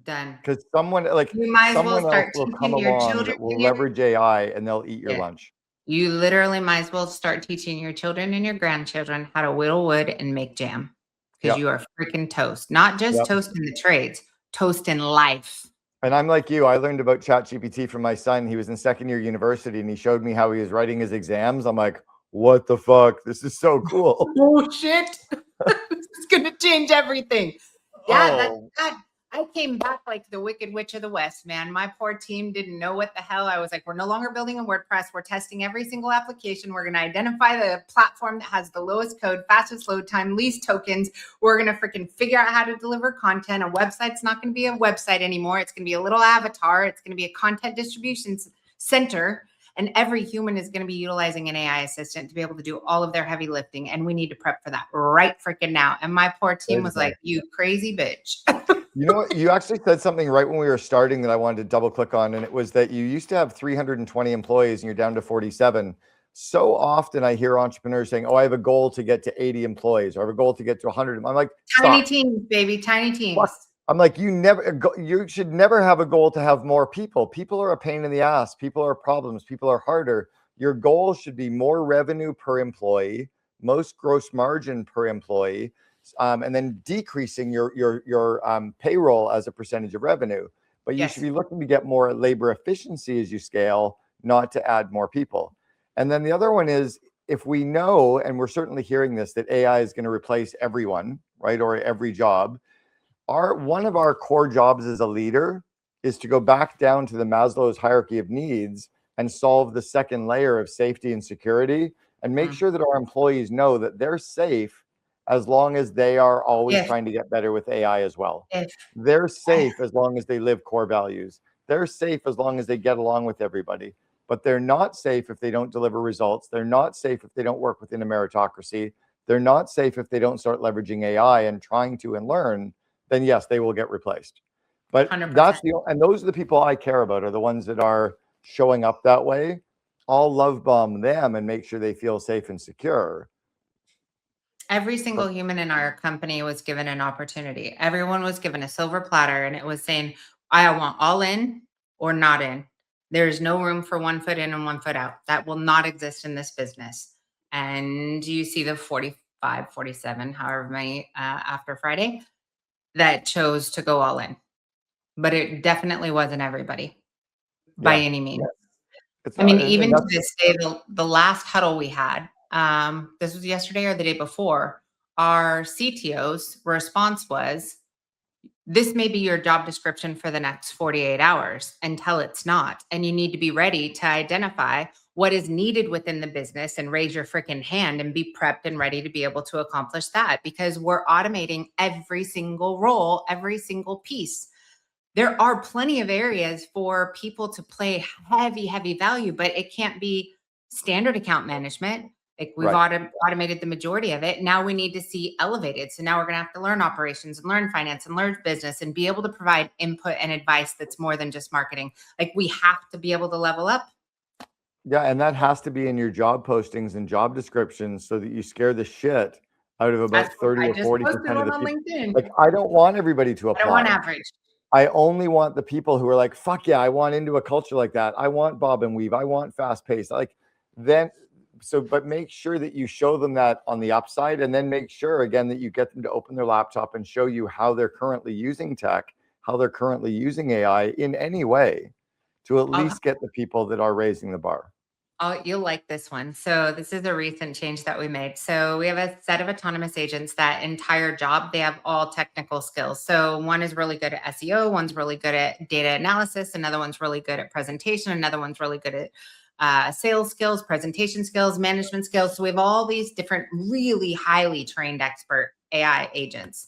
Done. Because someone else will come along that will leverage AI and they'll eat your lunch. You literally might as well start teaching your children and your grandchildren how to whittle wood and make jam. Because you are freaking toast. Not just toast in the trades, toast in life. And I'm like you. I learned about ChatGPT from my son. He was in 2nd year university and he showed me how he was writing his exams. I'm like, what the fuck? This is so cool. Oh, shit. This is going to change everything. Yeah, I came back like the Wicked Witch of the West, man. My poor team didn't know what the hell. I was like, we're no longer building a WordPress. We're testing every single application. We're going to identify the platform that has the lowest code, fastest load time, least tokens. We're going to freaking figure out how to deliver content. A website's not going to be a website anymore. It's going to be a little avatar. It's going to be a content distribution center. And every human is going to be utilizing an AI assistant to be able to do all of their heavy lifting. And we need to prep for that right freaking now. And my poor team was like, you crazy bitch. You know what? You actually said something right when we were starting that I wanted to double click on. And it was that you used to have 320 employees and you're down to 47. So often I hear entrepreneurs saying, oh, I have a goal to get to 80 employees or I have a goal to get to 100. I'm like, tiny teams, baby, tiny teams. What? I'm like, you should never have a goal to have more people. People are a pain in the ass. People are problems. People are harder. Your goal should be more revenue per employee, most gross margin per employee, and then decreasing your payroll as a percentage of revenue. But you should be looking to get more labor efficiency as you scale, not to add more people. And then the other one is, if we know, and we're certainly hearing this, that AI is going to replace everyone, right, or every job, one of our core jobs as a leader is to go back down to the Maslow's hierarchy of needs and solve the second layer of safety and security and make sure that our employees know that they're safe as long as they are always trying to get better with AI as well. They're safe as long as they live core values. They're safe as long as they get along with everybody. But they're not safe if they don't deliver results. They're not safe if they don't work within a meritocracy. They're not safe if they don't start leveraging AI and trying to and learn. then yes, they will get replaced. But 100%. and those are the people I care about, are the ones that are showing up that way. I'll love bomb them and make sure they feel safe and secure. Every single human in our company was given an opportunity. Everyone was given a silver platter, and it was saying, I want all in or not in. There is no room for 1 foot in and 1 foot out. That will not exist in this business. And you see the 45, 47, however many after Friday that chose to go all in. But it definitely wasn't everybody by any means. It's I mean, not, even to this day, the last huddle we had, this was yesterday or the day before, our CTO's response was, this may be your job description for the next 48 hours until it's not. And you need to be ready to identify what is needed within the business and raise your freaking hand and be prepped and ready to be able to accomplish that, because we're automating every single role, every single piece. There are plenty of areas for people to play heavy value, but it can't be standard account management. Like we've automated the majority of it. Now we need to see elevated. So now we're going to have to learn operations and learn finance and learn business and be able to provide input and advice that's more than just marketing. Like we have to be able to level up. Yeah, and that has to be in your job postings and job descriptions so that you scare the shit out of about 30 or 40% of the people. LinkedIn. Like, I don't want everybody to apply. I don't want average. I only want the people who are like, fuck yeah, I want into a culture like that. I want bob and weave. I want fast paced. Like then, but make sure that you show them that on the upside, and then make sure again that you get them to open their laptop and show you how they're currently using tech, how they're currently using AI in any way to at least get the people that are raising the bar. Oh, you'll like this one. So this is a recent change that we made. So we have a set of autonomous agents that entire job, they have all technical skills. So one is really good at SEO, one's really good at data analysis, another one's really good at presentation, another one's really good at sales skills, presentation skills, management skills. So we have all these different really highly trained expert AI agents.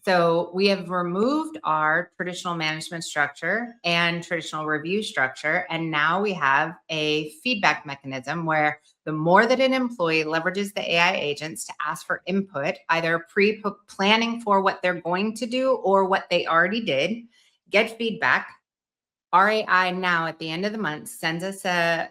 So we have removed our traditional management structure and traditional review structure. And now we have a feedback mechanism where the more that an employee leverages the AI agents to ask for input, either pre-planning for what they're going to do or what they already did, get feedback. Our AI now at the end of the month sends us a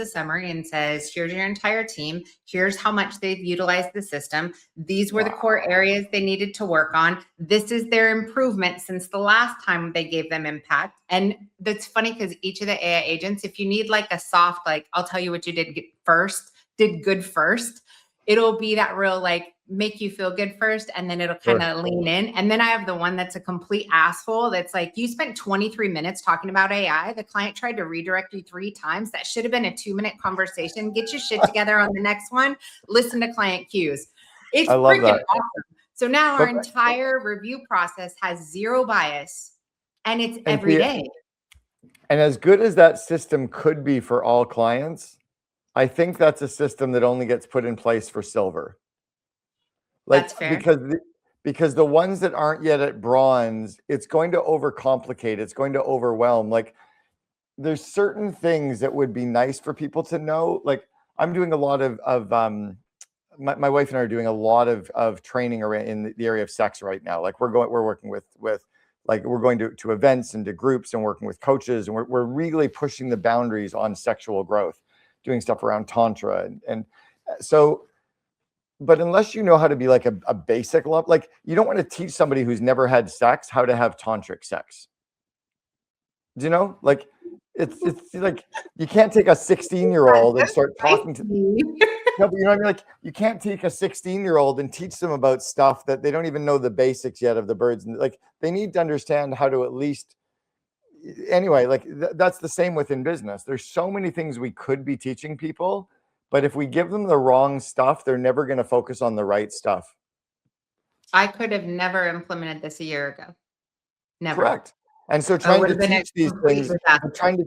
summary and says, here's your entire team. Here's how much they've utilized the system. These were the core areas they needed to work on. This is their improvement since the last time they gave them impact. And that's funny because each of the AI agents, if you need like a soft, like, I'll tell you what you did good first, it'll be that real, like, make you feel good first, and then it'll kind of lean in. And then I have the one that's a complete asshole. That's like, you spent 23 minutes talking about AI. The client tried to redirect you 3 times. That should have been a 2-minute conversation. Get your shit together on the next one. Listen to client cues. It's freaking awesome. So now our entire review process has 0 bias, and it's every day. And as good as that system could be for all clients, I think that's a system that only gets put in place for silver. Like, that's fair. Because the ones that aren't yet at bronze, it's going to overcomplicate. It's going to overwhelm. Like, there's certain things that would be nice for people to know. Like, I'm doing a lot of my wife and I are doing a lot of training in the area of sex right now. Like, we're working with like, we're going to events and to groups and working with coaches, and we're really pushing the boundaries on sexual growth, doing stuff around tantra and so. But unless you know how to be like a basic love, like, you don't want to teach somebody who's never had sex how to have tantric sex. Do you know? Like, it's like, you can't take a 16-year-old and start talking to them. No, but you know what I mean? Like, you can't take a 16-year-old and teach them about stuff that they don't even know the basics yet of the birds. And like, they need to understand how to at least, anyway, like that's the same within business. There's so many things we could be teaching people, but if we give them the wrong stuff, they're never going to focus on the right stuff. I could have never implemented this a year ago. Never. Correct. And so trying to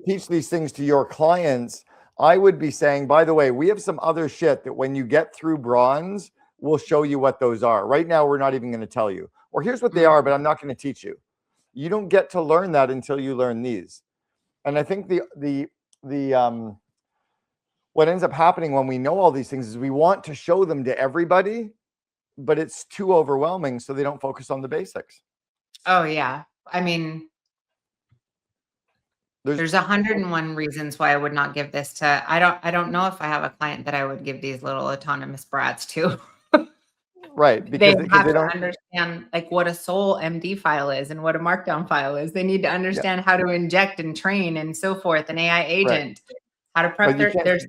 teach these things to your clients, I would be saying, by the way, we have some other shit that when you get through bronze, we'll show you what those are. Right now, we're not even going to tell you. Or here's what they are, but I'm not going to teach you. You don't get to learn that until you learn these. And I think what ends up happening when we know all these things is we want to show them to everybody, but it's too overwhelming, so they don't focus on the basics. Oh yeah. I mean, there's 101 reasons why I would not give this to. I don't know if I have a client that I would give these little autonomous brats to. right, They because have they to don't. understand like what a sole MD file is and what a markdown file is. They need to Yeah, understand how to inject and train and so forth, an AI right. agent, how to prep But you can't. there's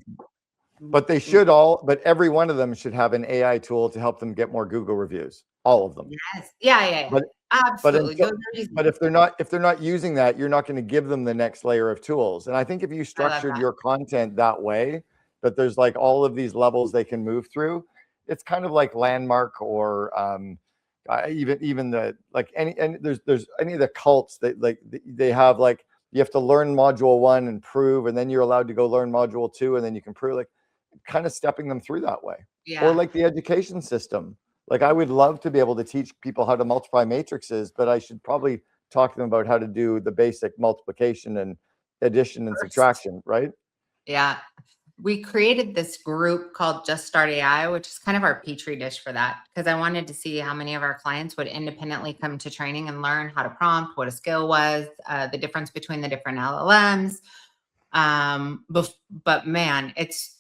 But they should all. But every one of them should have an AI tool to help them get more Google reviews. All of them. yes. Yeah. But but Absolutely. until Those are easy. but if they're not using that, you're not going to give them the next layer of tools. And I think if you I love structured that. your content that way, that there's like all of these levels they can move through, it's kind of like Landmark or even the like any and there's any of the cults that like they have like you have to learn module 1 and prove, and then you're allowed to go learn module 2, and then you can prove, like kind of stepping them through that way. Or Yeah. like the education system. Like I would love to be able to teach people how to multiply matrices, but I should probably talk to them about how to do the basic multiplication and addition and First. subtraction, right? Yeah. We created this group called Just Start AI, which is kind of our petri dish for that, because I wanted to see how many of our clients would independently come to training and learn how to prompt, what a skill was, the difference between the different LLMs. But man, it's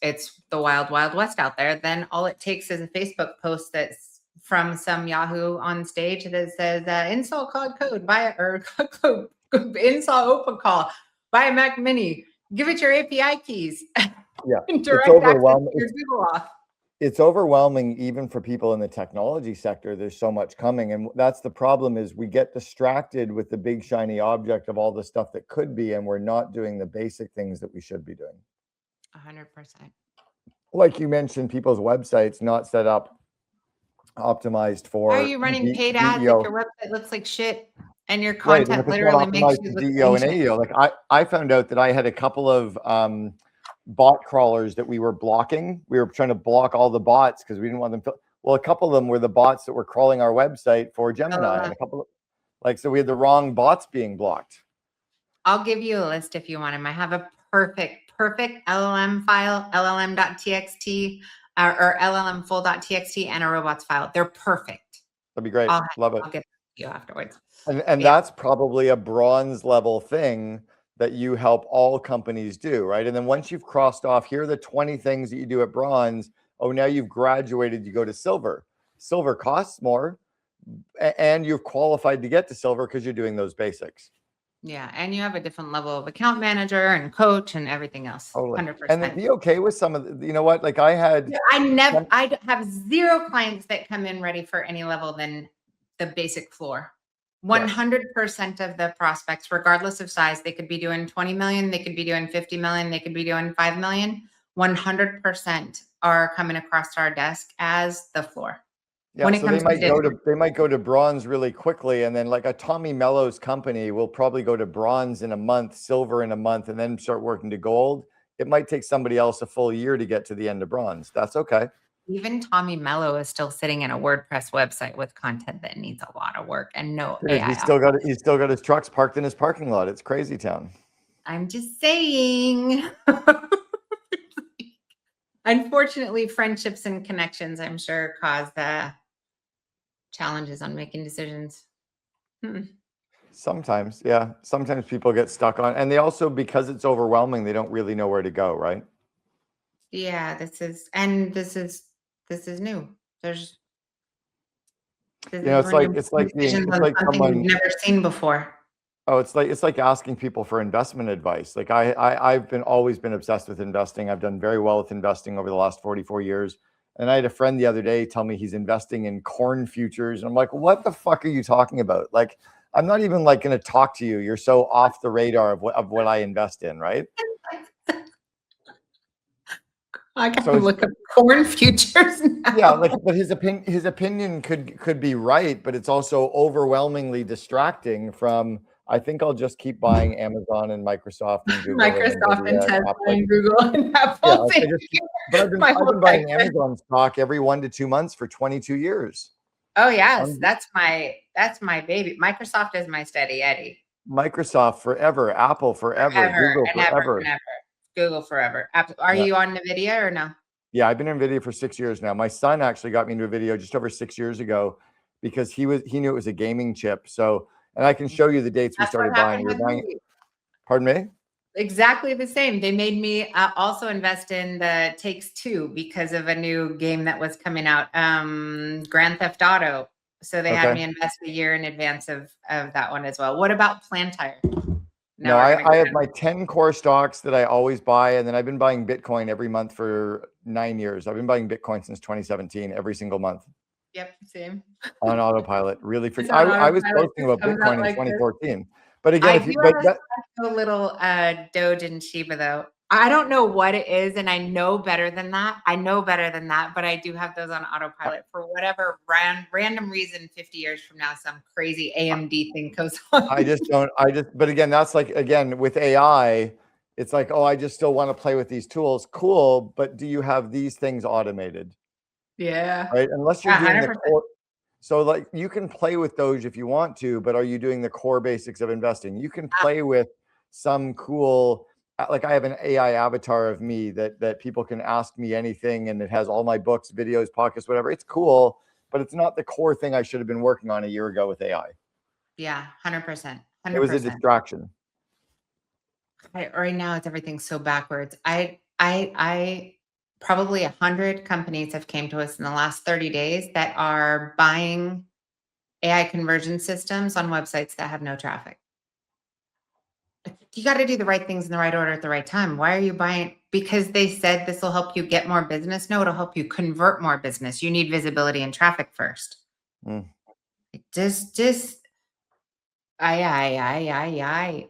the wild, wild west out there. Then all it takes is a Facebook post that's from some Yahoo on stage that says install Cloud Code, buy or code, install Open Call, buy a Mac Mini, give it your API keys. Yeah, it's Direct access to overwhelming. your Google Auth. It's overwhelming even for people in the technology sector. There's so much coming, and that's the problem is we get distracted with the big shiny object of all the stuff that could be, and we're not doing the basic things that we should be doing. 100%. Like you mentioned, people's websites not set up optimized Why are for you running paid ads if DEO. your website looks like shit and your Right, and if content it's not literally makes optimized you to look DEO and ancient? AEO, like I found out that I had a couple of bot crawlers that we were blocking. We were trying to block all the bots because we didn't want them to. Well, a couple of them were the bots that were crawling our website for Gemini, and a couple of like so we had the wrong bots being blocked. I'll give you a list if you want them. I have a perfect LLM file, llm.txt or llm full.txt and a robots file. They're perfect. That'd be great. Love it. I'll get you afterwards. And Yeah. that's probably a bronze level thing that you help all companies do, right? And then once you've crossed off, here are the 20 things that you do at bronze. Oh, now you've graduated, you go to silver. Silver costs more, and you've qualified to get to silver because you're doing those basics. Yeah, and you have a different level of account manager and coach and everything else. Totally. 100%. And then be okay with some of the, you know what? Like I have zero clients that come in ready for any level than the basic floor. 100% of the prospects, regardless of size, they could be doing 20 million, they could be doing 50 million, they could be doing 5 million. 100% are coming across our desk as the floor. Yeah, When it so comes they might go to bronze really quickly, and then like a Tommy Mello's company will probably go to bronze in a month, silver in a month, and then start working to gold. It might take somebody else a full year to get to the end of bronze. That's okay. even Tommy Mello is still sitting in a WordPress website with content that needs a lot of work and no Dude, AI. he's still got his trucks parked in his parking lot. It's crazy town. I'm just saying. Unfortunately, friendships and connections, I'm sure, cause challenges on making decisions. Sometimes, yeah. Sometimes people get stuck on, and they also, because it's overwhelming, they don't really know where to go, right? Yeah, this is new. There's it's like something you've never seen before. Oh, it's like asking people for investment advice. Like I've always been obsessed with investing. I've done very well with investing over the last 44 years. And I had a friend the other day tell me he's investing in corn futures. And I'm like, what the fuck are you talking about? Like, I'm not even like going to talk to you. You're so off the radar of what I invest in, right? I got to look up corn futures now. Yeah, like, but his opinion could be right, but it's also overwhelmingly distracting from. I think I'll just keep buying Amazon and Microsoft and Google. Microsoft and Tesla and Google and Apple. Yeah, but I've been buying Amazon stock every 1 to 2 months for 22 years. Oh yes, that's my baby. Microsoft is my steady Eddie. Microsoft forever, Apple forever, Google forever. Google forever. Are you on NVIDIA or no? Yeah, I've been in NVIDIA for 6 years now. My son actually got me into a video just over 6 years ago because he knew it was a gaming chip. So And I can show you the dates we That's what started buying. happened We were with buying, me. pardon me? Exactly the same. They made me also invest in the Takes Two because of a new game that was coming out, Grand Theft Auto. So they had Okay. me invest a year in advance of that one as well. What about Plantire? No, We're gonna I go have down. my 10 core stocks that I always buy. And then I've been buying Bitcoin every month for 9 years. I've been buying Bitcoin since 2017, every single month Yep, same. on autopilot. Really, It's I on was autopilot. posting Just about comes out Bitcoin in like this. 2014. But again, I if you, do but have that, a little Doge and Shiba though. I don't know what it is, and I know better than that. But I do have those on autopilot for whatever random reason. 50 years from now, some crazy AMD thing goes on. but again, that's like, again, with AI, it's like, oh, I just still want to play with these tools. Cool. But do you have these things automated? Yeah. Right. Unless you're Yeah, doing the 100%. core. So like you can play with Doge if you want to, but are you doing the core basics of investing? You can play with some cool, like I have an AI avatar of me that people can ask me anything, and it has all my books, videos, podcasts, whatever. It's cool, but it's not the core thing I should have been working on a year ago with AI. Yeah, 100%. It was a 100%. distraction. Right now, it's everything so backwards. I probably 100 companies have came to us in the last 30 days that are buying AI conversion systems on websites that have no traffic. You got to do the right things in the right order at the right time. Why are you buying? Because they said this will help you get more business. No, it'll help you convert more business. You need visibility and traffic first. Mm. Just, the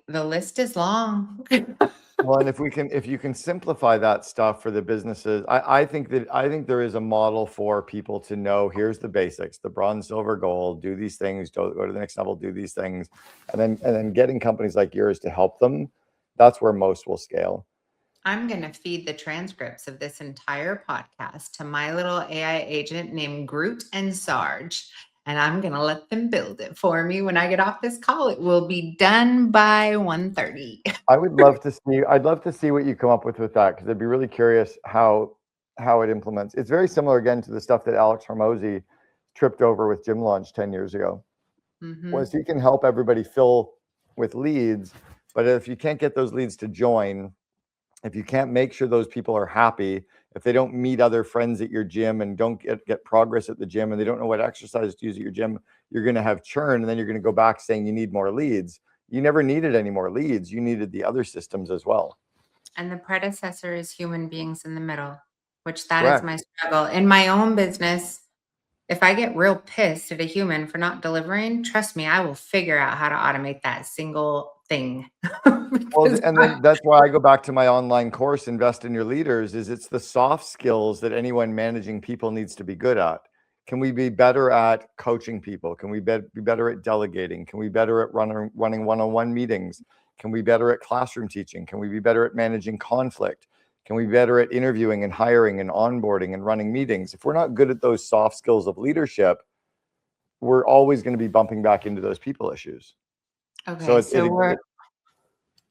list is long. Well, and if you can simplify that stuff for the businesses, I think there is a model for people to know, here's the basics, the bronze, silver, gold, do these things, go to the next level, do these things. And then getting companies like yours to help them, that's where most will scale. I'm going to feed the transcripts of this entire podcast to my little AI agent named Groot and Sarge, and I'm going to let them build it for me when I get off this call. It will be done by 1:30. I'd love to see what you come up with that, because I'd be really curious how it implements. It's very similar again to the stuff that Alex Hormozy tripped over with Gym Launch 10 years ago. Was he can help everybody fill with leads, but if you can't get those leads to join, if you can't make sure those people are happy, if they don't meet other friends at your gym and don't get progress at the gym, and they don't know what exercise to use at your gym, you're going to have churn, and then you're going to go back saying you need more leads. You never needed any more leads. You needed the other systems as well. And the predecessor is human beings in the middle, which that Correct. is my struggle. In my own business, if I get real pissed at a human for not delivering, trust me, I will figure out how to automate that single thing. Well, and then that's why I go back to my online course, Invest in Your Leaders, is it's the soft skills that anyone managing people needs to be good at. Can we be better at coaching people? Can we be better at delegating? Can we be better at running one-on-one meetings? Can we be better at classroom teaching? Can we be better at managing conflict? Can we be better at interviewing and hiring and onboarding and running meetings? If we're not good at those soft skills of leadership, we're always going to be bumping back into those people issues. Okay, so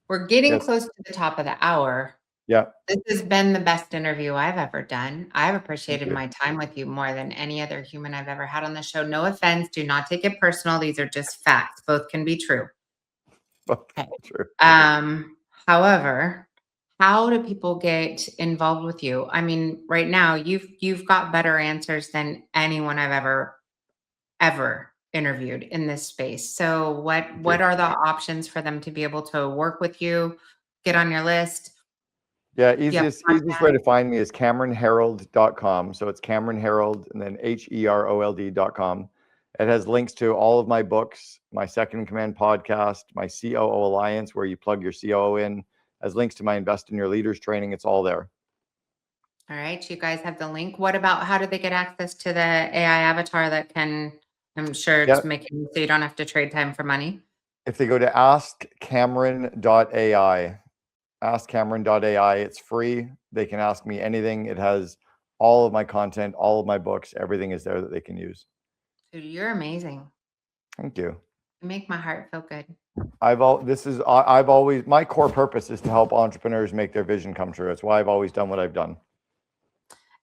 we're getting yes. close to the top of the hour. Yeah. This has been the best interview I've ever done. I've appreciated my time with you more than any other human I've ever had on the show. No offense. Do not take it personal. These are just facts. Both can be true. Okay. True. However, how do people get involved with you? I mean, right now you've got better answers than anyone I've ever interviewed in this space. So what are the options for them to be able to work with you, get on your list? Yeah, easiest way to find me is CameronHerold.com. So it's Cameron Herold and then HEROLD.com. It has links to all of my books, my Second in Command podcast, my COO Alliance, where you plug your COO in, as links to my Invest in Your Leaders training. It's all there. All right. You guys have the link. What about how do they get access to the AI avatar that can, I'm sure, to make it so you don't have to trade time for money? If they go to askcameron.ai, askcameron.ai, it's free. They can ask me anything. It has all of my content, all of my books, everything is there that they can use. Dude, you're amazing. Thank you. You make my heart feel good. I've always, my core purpose is to help entrepreneurs make their vision come true. It's why I've always done what I've done.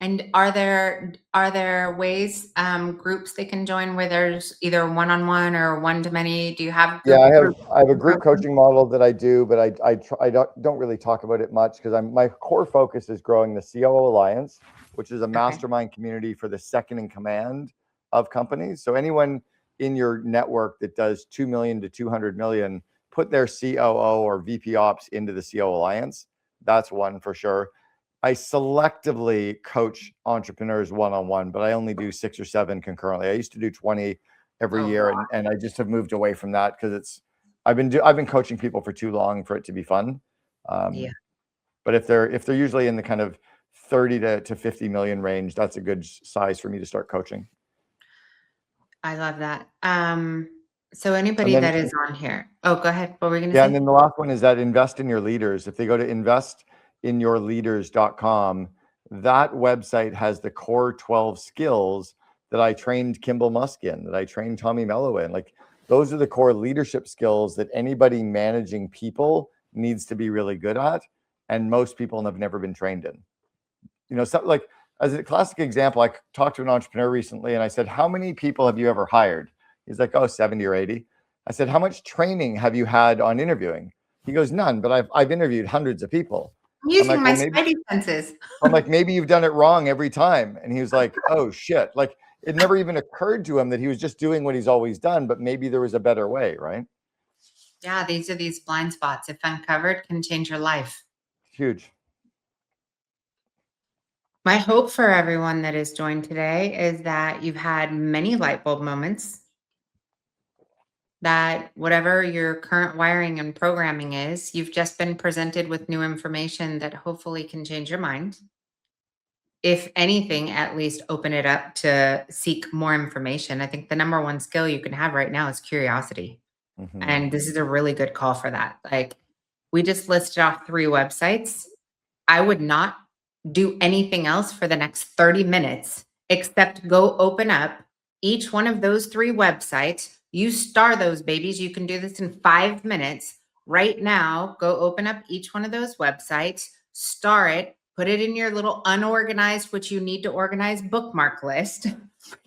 And are there ways, groups they can join where there's either one-on-one or one-to-many? Do you have Yeah, group? I have a group coaching model that I do, but I don't really talk about it much because my core focus is growing the COO Alliance, which is a mastermind community for the second in command of companies. So anyone in your network that does 2 million to 200 million, put their COO or VP Ops into the COO Alliance. That's one for sure. I selectively coach entrepreneurs one-on-one, but I only do 6 or 7 concurrently. I used to do 20 every year, and I just have moved away from that because I've been coaching people for too long for it to be fun. Yeah. But if they're usually in the kind of 30 to 50 million range, that's a good size for me to start coaching. I love that. So anybody that is on here. Oh, go ahead. What were we going to say? Yeah, and then the last one is that invest in your leaders. If they go to investinyourleaders.com, that website has the core 12 skills that I trained Kimball Musk in, that I trained Tommy Mello in. Like, those are the core leadership skills that anybody managing people needs to be really good at, and most people have never been trained in. You know, so, like, as a classic example, I talked to an entrepreneur recently and I said, how many people have you ever hired? He's like, oh, 70 or 80. I said, how much training have you had on interviewing? He goes, none, but I've interviewed hundreds of people. I'm using my spidey senses. I'm like, maybe you've done it wrong every time. And he was like, oh shit. Like, it never even occurred to him that he was just doing what he's always done, but maybe there was a better way, right? Yeah, these are these blind spots. If uncovered, can change your life. Huge. My hope for everyone that is joined today is that you've had many light bulb moments, that whatever your current wiring and programming is, you've just been presented with new information that hopefully can change your mind. If anything, at least open it up to seek more information. I think the number one skill you can have right now is curiosity. Mhm. And this is a really good call for that. Like, we just listed off 3 websites. I would not do anything else for the next 30 minutes except go open up each one of those 3 websites. You star those babies. You can do this in 5 minutes. Right now, go open up each one of those websites, star it, put it in your little unorganized, which you need to organize bookmark list,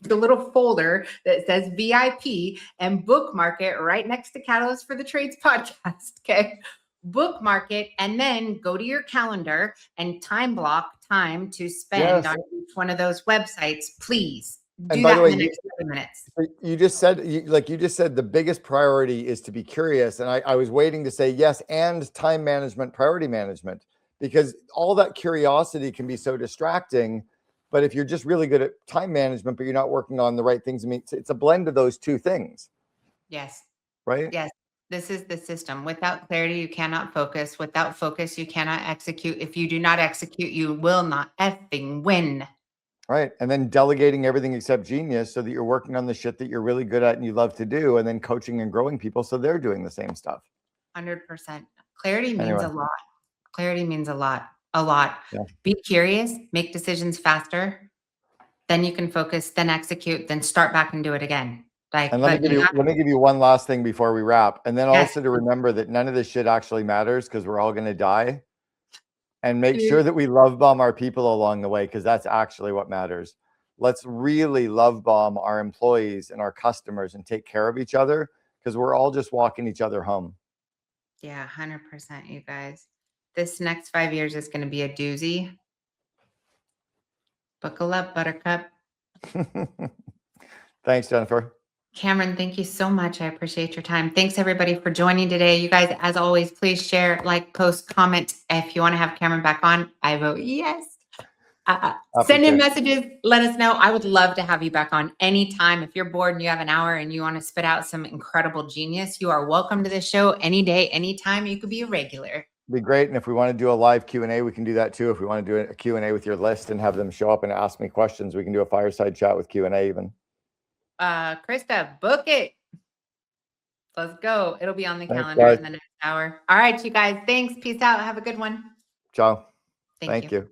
the little folder that says VIP, and bookmark it right next to Catalyst for the Trades podcast. Okay. Bookmark it, and then go to your calendar and time block time to spend on each one of those websites. Please do that in the next 30 minutes. You just said the biggest priority is to be curious. And I was waiting to say yes, and time management, priority management, because all that curiosity can be so distracting. But if you're just really good at time management, but you're not working on the right things, I mean, it's a blend of those two things. Yes. Right? Yes. This is the system. Without clarity, you cannot focus. Without focus, you cannot execute. If you do not execute, you will not effing win. Right. And then delegating everything except genius so that you're working on the shit that you're really good at and you love to do, and then coaching and growing people so they're doing the same stuff. 100%. Clarity means a lot. Clarity means a lot. A lot. Yeah. Be curious, make decisions faster. Then you can focus, then execute, then start back and do it again. Like, and let me give you one last thing before we wrap. And then also to remember that none of this shit actually matters because we're all going to die. And make sure that we love bomb our people along the way, because that's actually what matters. Let's really love bomb our employees and our customers and take care of each other, because we're all just walking each other home. Yeah, 100%, you guys. This next 5 years is going to be a doozy. Buckle up, Buttercup. Thanks, Jennifer. Cameron, thank you so much. I appreciate your time. Thanks, everybody, for joining today. You guys, as always, please share, like, post, comment. If you want to have Cameron back on, I vote yes. Send in messages. Let us know. I would love to have you back on anytime. If you're bored and you have an hour and you want to spit out some incredible genius, you are welcome to this show any day, anytime. You could be a regular. Be great. And if we want to do a live Q&A, we can do that too. If we want to do a Q&A with your list and have them show up and ask me questions, we can do a fireside chat with Q&A even. Krista, book it. Let's go. It'll be on the calendar in the next hour. All right, you guys. Thanks. Peace out. Have a good one. Ciao. Thank you.